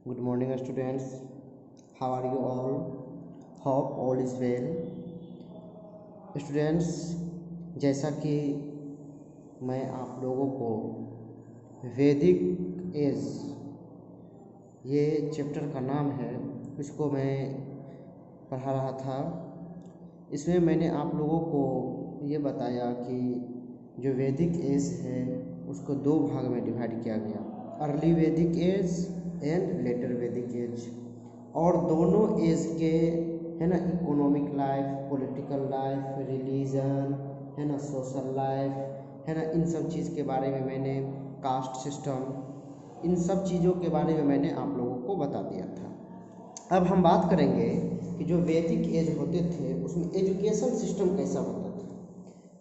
Good morning, students. How are you all? Hope all is well. Students, जैसा कि मैं आप लोगों को वैदिक एज ये चैप्टर का नाम है, इसको मैं पढ़ा रहा था। इसमें मैंने आप लोगों को ये बताया कि जो वैदिक एज है उसको दो भाग में डिवाइड किया गया, अर्ली वैदिक एज एंड लेटर वैदिक एज। और दोनों एज के है ना economic life, political life, religion है ना, सोशल लाइफ है ना, इन सब चीज़ के बारे में मैंने, कास्ट सिस्टम, इन सब चीज़ों के बारे में मैंने आप लोगों को बता दिया था। अब हम बात करेंगे कि जो वैदिक एज होते थे उसमें एजुकेशन सिस्टम कैसा होता था,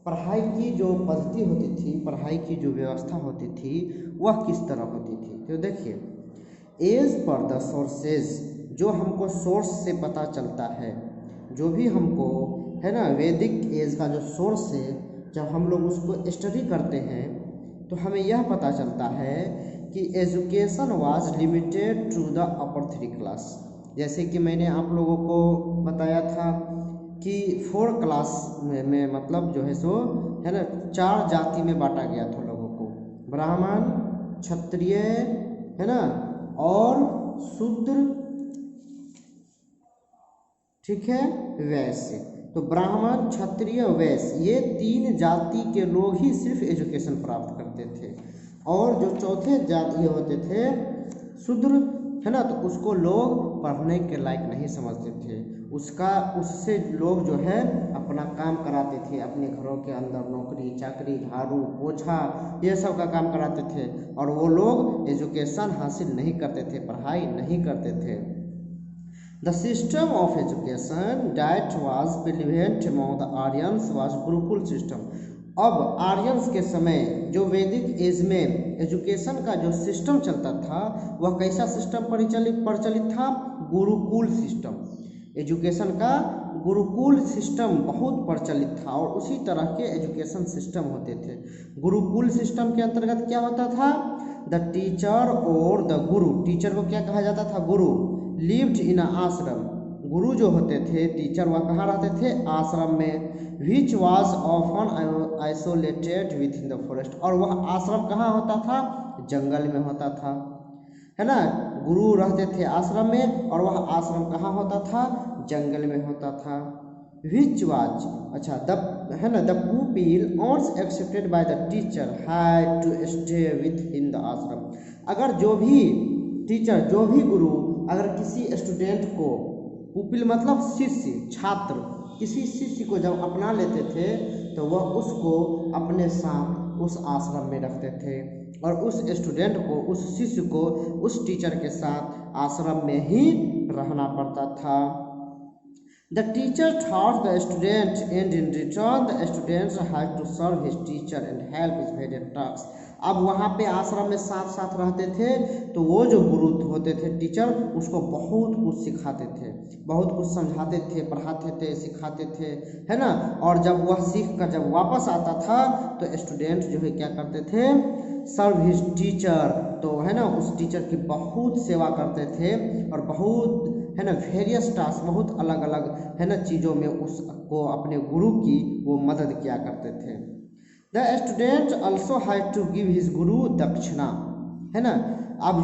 पढ़ाई की जो पद्धति होती थी, पढ़ाई की जो व्यवस्था होती थी वह किस तरह होती थी। तो देखिए, एज पर द सोर्सेज, जो हमको सोर्स से पता चलता है, जो भी हमको है ना वैदिक एज का जो सोर्स है, जब हम लोग उसको स्टडी करते हैं तो हमें यह पता चलता है कि education was limited to the upper 3 class. जैसे कि मैंने आप लोगों को बताया था कि 4 क्लास में मतलब जो है सो है ना 4 जाति में बांटा गया था लोगों को, ब्राह्मण, क्षत्रिय है ना और शूद्र, ठीक है, वैश्य। तो ब्राह्मण, क्षत्रिय, वैश्य, ये 3 जाति के लोग ही सिर्फ एजुकेशन प्राप्त करते थे। और जो चौथे जाति होते थे शूद्र है ना, तो उसको लोग पढ़ने के लायक नहीं समझते थे, उससे लोग जो है अपना काम कराते थे, अपने घरों के अंदर नौकरी चाकरी, झाड़ू पोछा, ये सब का काम कराते थे, और वो लोग एजुकेशन हासिल नहीं करते थे, पढ़ाई नहीं करते थे। The system of education that was prevalent among the Aryans was Gurukul system. अब आर्यंस के समय जो वैदिक एज में एजुकेशन का जो सिस्टम चलता था वह कैसा सिस्टम प्रचलित था, गुरुकुल सिस्टम। एजुकेशन का गुरुकुल सिस्टम बहुत प्रचलित था और उसी तरह के एजुकेशन सिस्टम होते थे। गुरुकुल सिस्टम के अंतर्गत क्या होता था, द टीचर और द गुरु, टीचर को क्या कहा जाता था, गुरु, लिव्ड इन आश्रम, गुरु जो होते थे टीचर वह कहाँ रहते थे, आश्रम में, which was often isolated with in the forest, और वह आश्रम कहाँ होता था, जंगल में होता था, है ना। गुरु रहते थे आश्रम में और वह आश्रम कहाँ होता था, जंगल में होता था। विच वाज, अच्छा, द है ना, the pupil once accepted by the teacher had to stay within the ashram. अगर जो भी टीचर, जो भी गुरु अगर किसी स्टूडेंट को, पुपिल मतलब शिष्य, छात्र, किसी शिष्य को जब अपना लेते थे तो वह उसको अपने साथ उस आश्रम में रखते थे और उस स्टूडेंट को, उस शिष्य को उस टीचर के साथ आश्रम में ही रहना पड़ता था। The teacher taught the student and in return the students had to serve his teacher and help his various tasks। अब वहाँ पे आश्रम में साथ साथ रहते थे तो वो जो गुरु होते थे, टीचर, उसको बहुत कुछ सिखाते थे, बहुत कुछ समझाते थे, पढ़ाते थे, सिखाते थे, है ना। और जब वह सीख कर जब वापस आता था तो स्टूडेंट जो है क्या करते थे, सर्व हिज टीचर, तो है ना उस टीचर की बहुत सेवा करते थे और बहुत है ना वेरियस टास्क, बहुत अलग अलग है ना चीज़ों में उसको, अपने गुरु की वो मदद किया करते थे। The student also had to give his guru dakshina, है ना। अब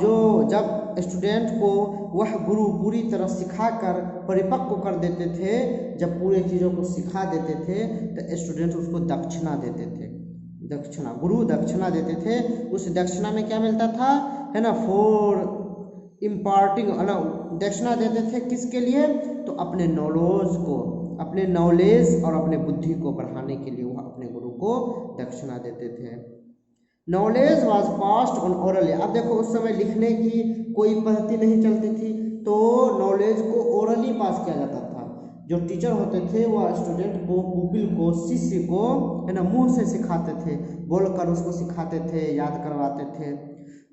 जब स्टूडेंट को वह गुरु पूरी तरह सिखाकर परिपक्व कर देते थे, जब पूरे चीज़ों को सिखा देते थे तो स्टूडेंट उसको दक्षिणा देते थे, दक्षिणा, गुरु दक्षिणा देते थे। उस दक्षिणा में क्या मिलता था, है ना, फॉर इम्पार्टिंग, है ना, दक्षिणा देते थे किसके लिए, तो अपने नॉलेज को, अपने नॉलेज और अपने बुद्धि को बढ़ाने के लिए वह अपने गुरु को दक्षिणा देते थे। Knowledge was passed on orally. अब देखो उस समय लिखने की कोई पद्धति नहीं चलती थी तो नॉलेज को ओरली पास किया जाता था। जो टीचर होते थे वह स्टूडेंट को, पुपिल को, शिष्य को है ना मुंह से सिखाते थे, बोलकर उसको सिखाते थे, याद करवाते थे।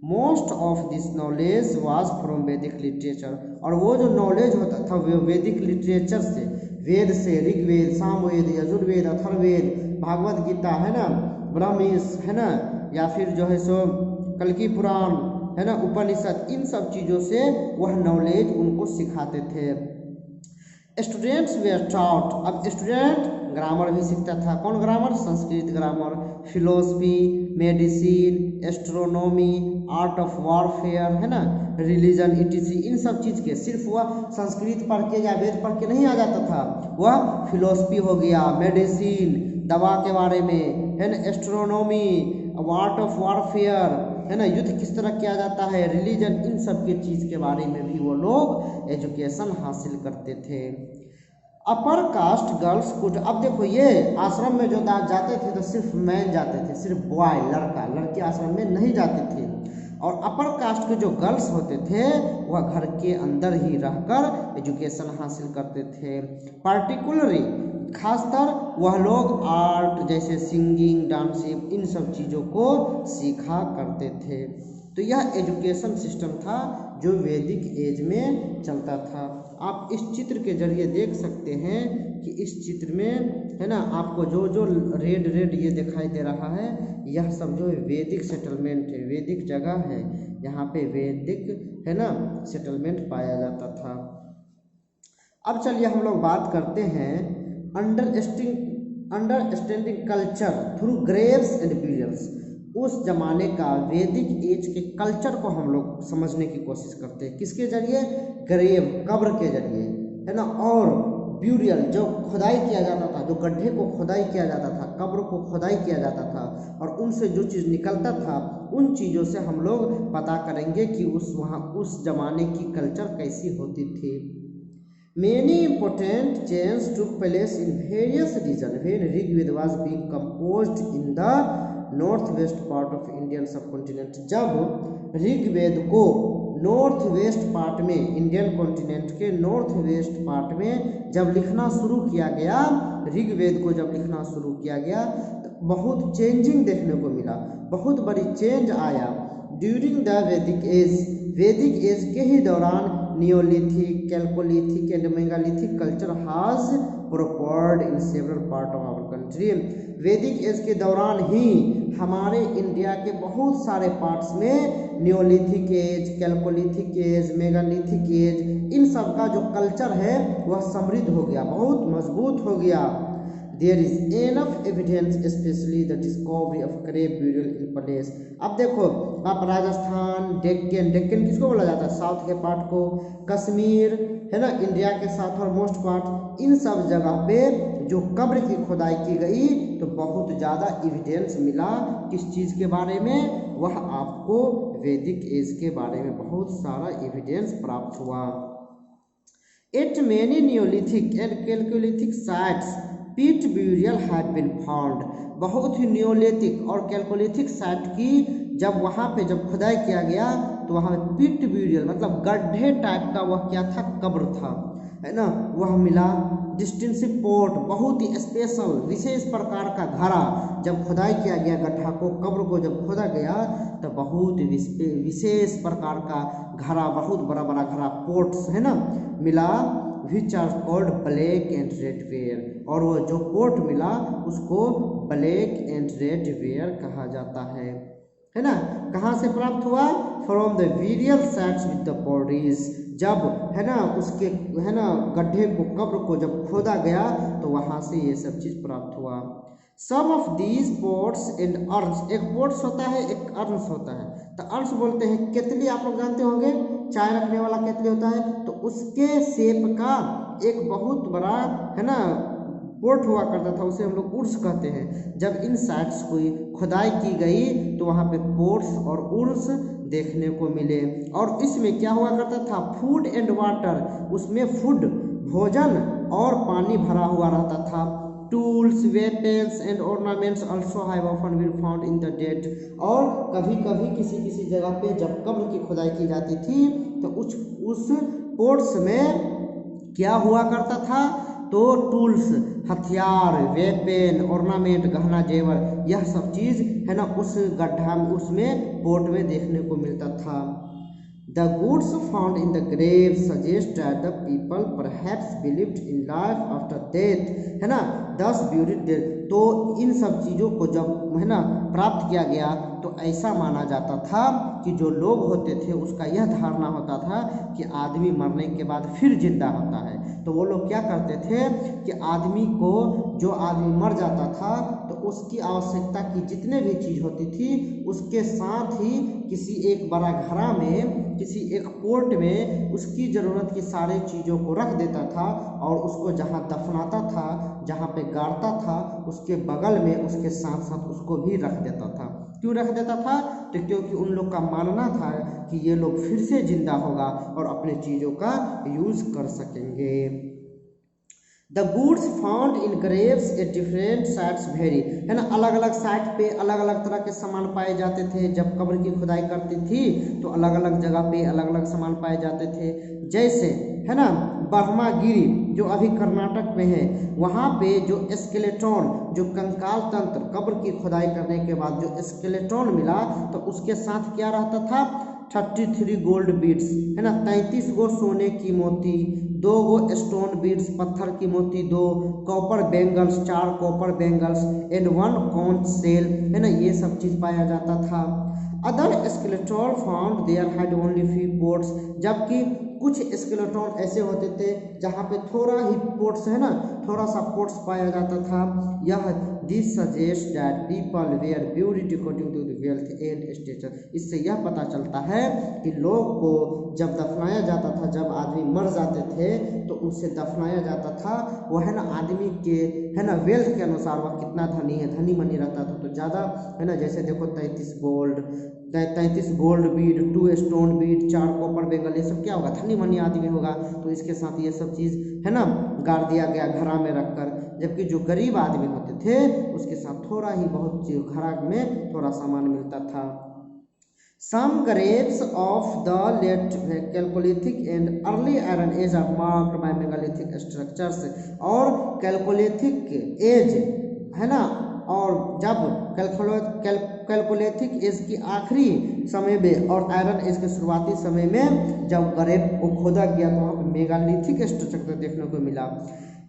Most of this knowledge was from वैदिक लिटरेचर, और वो जो नॉलेज होता था वो वैदिक लिटरेचर से, वेद से, ऋग्वेद, सामवेद, यजुर्वेद, अथर्ववेद, भागवत गीता, है ना, ब्राह्मीस, है ना, या फिर जो है सो कल्कि पुराण, है ना, उपनिषद, इन सब चीज़ों से वह नॉलेज उनको सिखाते थे। स्टूडेंट्स वेयर टॉट, अब स्टूडेंट ग्रामर भी सीखता था। कौन grammar? Sanskrit grammar, philosophy, medicine, astronomy, art of warfare, है ना, रिलीजन, इटीसी, इन सब चीज़ के सिर्फ वह संस्कृत पढ़ के या वेद पढ़ के नहीं आ जाता था, वह फिलोसफी हो गया, मेडिसिन, दवा के बारे में, है ना, एस्ट्रोनॉमी, आर्ट ऑफ वॉरफेयर, है ना, युद्ध किस तरह किया जाता है, रिलीजन, इन सब के चीज़ के बारे में भी वो लोग एजुकेशन हासिल करते थे। अपर कास्ट गर्ल्स कुड, अब देखो ये आश्रम में जो जाते थे तो सिर्फ मैन जाते थे, सिर्फ बॉय, लड़का, लड़के आश्रम में नहीं जाते थे। और अपर कास्ट के जो गर्ल्स होते थे वह घर के अंदर ही रहकर एजुकेशन हासिल करते थे। पार्टिकुलरली, खासकर वह लोग आर्ट जैसे सिंगिंग, डांसिंग, इन सब चीज़ों को सीखा करते थे। तो यह एजुकेशन सिस्टम था जो वैदिक एज में चलता था। आप इस चित्र के जरिए देख सकते हैं कि इस चित्र में, है ना, आपको जो जो रेड रेड ये दिखाई दे रहा है, यह सब जो वैदिक सेटलमेंट है, वैदिक जगह है, यहाँ पे वैदिक, है ना, सेटलमेंट पाया जाता था। अब चलिए हम लोग बात करते हैं understanding culture through Graves and burials. उस जमाने का वैदिक एज के कल्चर को हम लोग समझने की कोशिश करते हैं। किसके जरिए? ग्रेव, कब्र के जरिए, है ना, और ब्यूरियल, जो खुदाई किया जाता था, जो गड्ढे को खुदाई किया जाता था, कब्र को खुदाई किया जाता था, और उनसे जो चीज़ निकलता था, उन चीज़ों से हम लोग पता करेंगे कि उस जमाने की कल्चर कैसी होती थी। Many important changes took place in various regions when Rigveda was being composed in the northwest part of Indian subcontinent। जब ऋग्वेद को नॉर्थ वेस्ट पार्ट में, इंडियन कॉन्टिनेंट के नॉर्थ वेस्ट पार्ट में जब लिखना शुरू किया गया, ऋग्वेद को जब लिखना शुरू किया गया तो बहुत चेंजिंग देखने को मिला, बहुत बड़ी चेंज आया। During the Vedic age, Vedic age के ही दौरान neolithic, chalcolithic and megalithic culture has prospered in several part of our country. Vedic age के दौरान ही हमारे इंडिया के बहुत सारे पार्ट्स में neolithic age, chalcolithic age, megalithic age, इन सब का जो कल्चर है वह समृद्ध हो गया, बहुत मजबूत हो गया। There is enough evidence, especially the discovery of grave burial in place। अब देखो, आप राजस्थान, डेक्कन, डेक्कन किसको बोला जाता है? साउथ के पार्ट को, कश्मीर, है ना, इंडिया के साउथ और मोस्ट पार्ट, इन सब जगह पे जो कब्र की खुदाई की गई तो बहुत ज़्यादा एविडेंस मिला। किस चीज़ के बारे में? वह आपको वैदिक एज के बारे में बहुत सारा एविडेंस प्राप्त हुआ। At many Neolithic and Chalcolithic sites पीट ब्यूरियल हैव बीन फाउंड। बहुत ही नियोलिथिक और कैल्कोलिथिक साइट की जब वहाँ पे जब खुदाई किया गया तो वहाँ पे पीट ब्यूरियल मतलब गड्ढे टाइप का वह क्या था? कब्र था, है ना, वह मिला। डिस्टिंसिव पोर्ट, बहुत ही स्पेशल विशेष प्रकार का घड़ा, जब खुदाई किया गया गड्ढा को, कब्र को जब खोदा गया तो बहुत विशेष प्रकार का घड़ा, बहुत बड़ा बड़ा घड़ा, पोर्ट्स, है ना, मिला। Which are called black and red ware, और वो जो पोर्ट मिला उसको ब्लैक एंड रेड वेयर कहा जाता है ना। कहाँ से प्राप्त हुआ? From the burial sites with the bodies, जब, है ना, उसके, है ना, गड्ढे को, कब्र को जब खोदा गया तो वहाँ से ये सब चीज़ प्राप्त हुआ। Some of these pots and urns, एक पोट्स होता है, एक अर्न्स होता है। तो अर्न्स बोलते हैं केतली, आप लोग जानते होंगे, चाय रखने वाला केतली होता है, तो उसके शेप का एक बहुत बड़ा, है ना, पोर्ट हुआ करता था, उसे हम लोग उर्स कहते हैं। जब इन साइट्स को खुदाई की गई तो वहाँ पे पोर्ट्स और उर्स देखने को मिले। और इसमें क्या हुआ करता था? फूड एंड वाटर, उसमें फूड, भोजन और पानी भरा हुआ रहता था। Tools, weapons and ornaments also have often been found in the dead, और कभी कभी किसी किसी जगह पे जब कब्र की खुदाई की जाती थी तो उस पोर्ट्स में क्या हुआ करता था? तो टूल्स, हथियार, वेपन, ऑर्नामेंट, गहना जेवर, यह सब चीज़, है ना, उस गड्ढा में, उसमें पोर्ट में देखने को मिलता था। The goods found in the grave suggest that the people perhaps believed in life after death, है ना, thus buried dead। तो इन सब चीज़ों को जब है ना प्राप्त किया गया तो ऐसा माना जाता था कि जो लोग होते थे उसका यह धारणा होता था कि आदमी मरने के बाद फिर जिंदा होता है। तो वो लोग क्या करते थे कि आदमी को, जो आदमी मर जाता था तो उसकी आवश्यकता की जितने भी चीज़ होती थी उसके साथ ही किसी एक बड़ा घड़ा में, किसी एक पोर्ट में उसकी ज़रूरत की सारी चीज़ों को रख देता था और उसको जहाँ दफनाता था, जहाँ पे गाड़ता था, उसके बगल में उसके साथ साथ उसको भी रख देता था। क्यों रख देता था? तो क्योंकि उन लोग का मानना था कि ये लोग फिर से जिंदा होगा और अपने चीज़ों का यूज़ कर सकेंगे। The goods found in Graves at different sites very, है ना, अलग अलग साइट पे अलग अलग तरह के सामान पाए जाते थे। जब कब्र की खुदाई करती थी तो अलग अलग जगह पे अलग अलग सामान पाए जाते थे। जैसे है ना ब्रह्मागिरी जो अभी कर्नाटक में है, वहाँ पे जो स्केलेटन, जो कंकाल तंत्र, कब्र की खुदाई करने के बाद जो स्केलेटन मिला तो उसके साथ क्या रहता था? 33 गोल्ड बीड्स, है ना, 33 गो सोने की मोती, 2 गो स्टोन बीड्स पत्थर की मोती, 2 copper bangles, 4 copper bangles and 1 conch shell, है ना, ये सब चीज़ पाया जाता था। Other skeleton found there had only few pots, जबकि कुछ स्केलेटन ऐसे होते थे जहाँ पे थोड़ा ही पोर्ट्स, है ना, थोड़ा सा पोर्ट्स पाया जाता था। यह this suggest that people were beauty according to the wealth and status, इससे यह पता चलता है कि लोग को जब दफनाया जाता था, जब आदमी मर जाते थे तो उसे दफनाया जाता था, वो है ना आदमी के, है ना, वेल्थ के अनुसार वह कितना धनी है, धनी मनी रहता था तो ज़्यादा, है ना, जैसे देखो 33 gold Beed, 2 stone Beed, 4 copper Bengal, ये सब क्या होगा? धनी मनी आदमी होगा। तो इसके साथ ये सब चीज़, है ना, गाड़ दिया गया घड़ा में रखकर। जबकि जो गरीब आदमी होते थे उसके साथ थोड़ा ही बहुत चीज, घड़ा में थोड़ा सामान मिलता था। Some graves of the late Chalcolithic and early Iron Age are marked by megalithic structures, और कैलकोलिथिक एज, है ना, और जब कैलकोलिथिक एज की आखिरी समय में और आयरन एज के शुरुआती समय में जब ग्रेव को खोदा गया तो वहाँ पे मेगालिथिक स्ट्रक्चर देखने को मिला।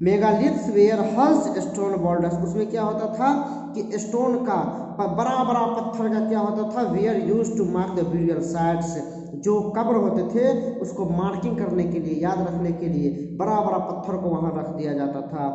Megaliths were hulls stone boulders, उसमें क्या होता था कि स्टोन का बड़ा बड़ा पत्थर का क्या होता था? Were use to mark the burial sites, जो कब्र होते थे उसको मार्किंग करने के लिए, याद रखने के लिए बड़ा बड़ा पत्थर को वहां रख दिया जाता था।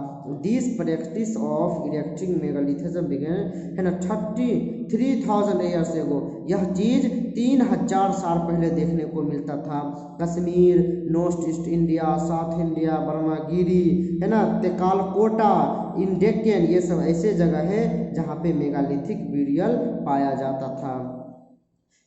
This practice of erecting megalithism began, है ना, 33,000 ईयर्स एगो, यह चीज 3,000 साल पहले देखने को मिलता था। Kashmir, north east India, south India, Brahmagiri, है ना, तेकालकोटा, इन डेक्कन, ये सब ऐसे जगह है जहाँ पे मेगालिथिक ब्यूरियल पाया जाता था।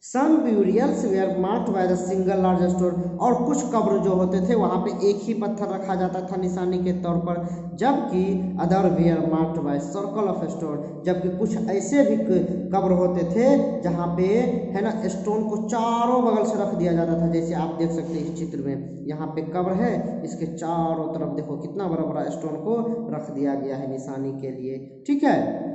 Some burials were marked by the single large stone, और कुछ कब्र जो होते थे वहाँ पे एक ही पत्थर रखा जाता था निशानी के तौर पर, जबकि other were marked by circle of stone, जबकि कुछ ऐसे भी कब्र होते थे जहाँ पे, है ना, स्टोन को चारों बगल से रख दिया जाता था। जैसे आप देख सकते हैं इस चित्र में, यहाँ पे कब्र है, इसके चारों तरफ देखो कितना बड़ा बड़ा स्टोन को रख दिया गया है निशानी के लिए, ठीक है।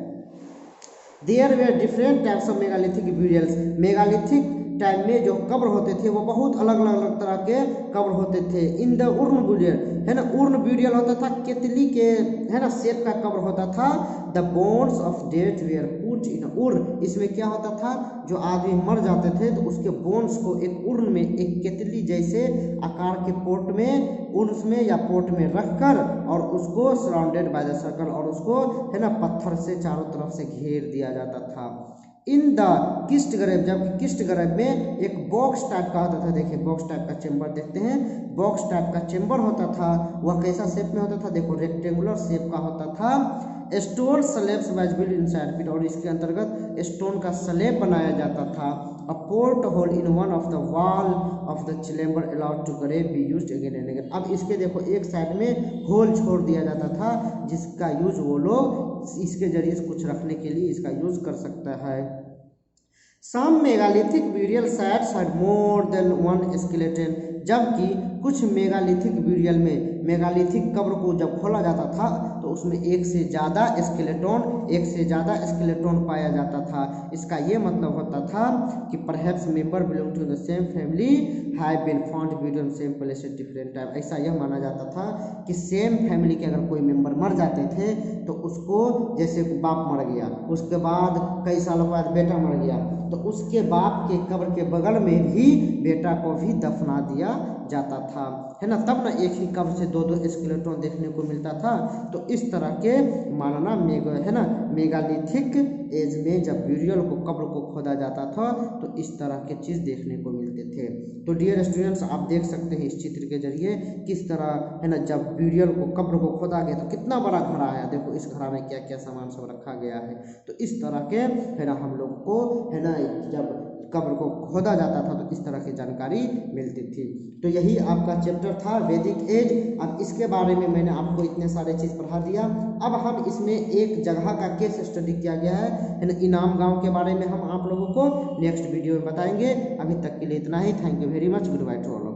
There were different types of megalithic burials, megalithic time में जो कब्र होते थे वो बहुत अलग अलग तरह के कब्र होते थे। इन द उर्न ब्यूरियल, है ना, उर्न ब्यूरियल होता था केतली के, है ना, शेप का कब्र होता था। The bones of death were put in urn, इसमें क्या होता था? जो आदमी मर जाते थे तो उसके बोन्स को एक उर्न में, एक केतली जैसे आकार के पोट में, उर्न में या पोट में रखकर और उसको सराउंडेड बाय द सर्कल, और उसको, है ना, पत्थर से चारों तरफ से घेर दिया जाता था। इन द किस्ट ग्रेव, जबकि किस्ट ग्रेव में एक बॉक्स टाइप का होता था, देखिए बॉक्स टाइप का चेम्बर देखते हैं, बॉक्स टाइप का चेम्बर होता था। वह कैसा शेप में होता था? देखो रेक्टेंगुलर शेप का होता था। Stone slabs was built inside it, और इसके अंतर्गत स्टोन का स्लैब बनाया जाता था। A porthole in one of the wall of the chamber allowed to grave be used again and again. अब इसके देखो एक साइड में होल छोड़ दिया जाता था जिसका यूज वो लोग इसके जरिए कुछ रखने के लिए इसका यूज कर सकता है। Some megalithic burial sites had more than one skeleton, जबकि कुछ मेगालिथिक ब्यूरियल में, मेगालिथिक कब्र को जब खोला जाता था तो उसमें एक से ज़्यादा स्केलेटन पाया जाता था। इसका ये मतलब होता था कि perhaps member belong to the same family have been found bid on same place at different time. ऐसा यह माना जाता था कि सेम फैमिली के अगर कोई मेंबर मर जाते थे तो उसको, जैसे बाप मर गया, उसके बाद कई सालों बाद बेटा मर गया, तो उसके बाप के कब्र के बगल में भी बेटा को भी दफना दिया जाता था, है ना। तब ना एक ही कब्र से दो दो स्केलेटन देखने को मिलता था। तो इस तरह के मानना है ना, मेगालिथिक एज में जब ब्यूरियल को, कब्र को खोदा जाता था तो इस तरह के चीज़ देखने को मिलते थे। तो डियर स्टूडेंट्स, आप देख सकते हैं इस चित्र के जरिए किस तरह, है ना, जब ब्यूरियल को, कब्र को खोदा गया तो कितना बड़ा घड़ा है। देखो इस घड़ा में क्या क्या सामान सब रखा गया है। तो इस तरह के, है ना, हम लोग को, है ना, जब कब्र को खोदा जाता था तो इस तरह की जानकारी मिलती थी। तो यही आपका चैप्टर था वैदिक एज। अब इसके बारे में मैंने आपको इतने सारे चीज़ पढ़ा दिया। अब हम इसमें एक जगह का केस स्टडी किया गया है ना, इनाम गांव के बारे में हम आप लोगों को नेक्स्ट वीडियो में बताएंगे। अभी तक के लिए इतना ही। Thank you very much. Good bye to all.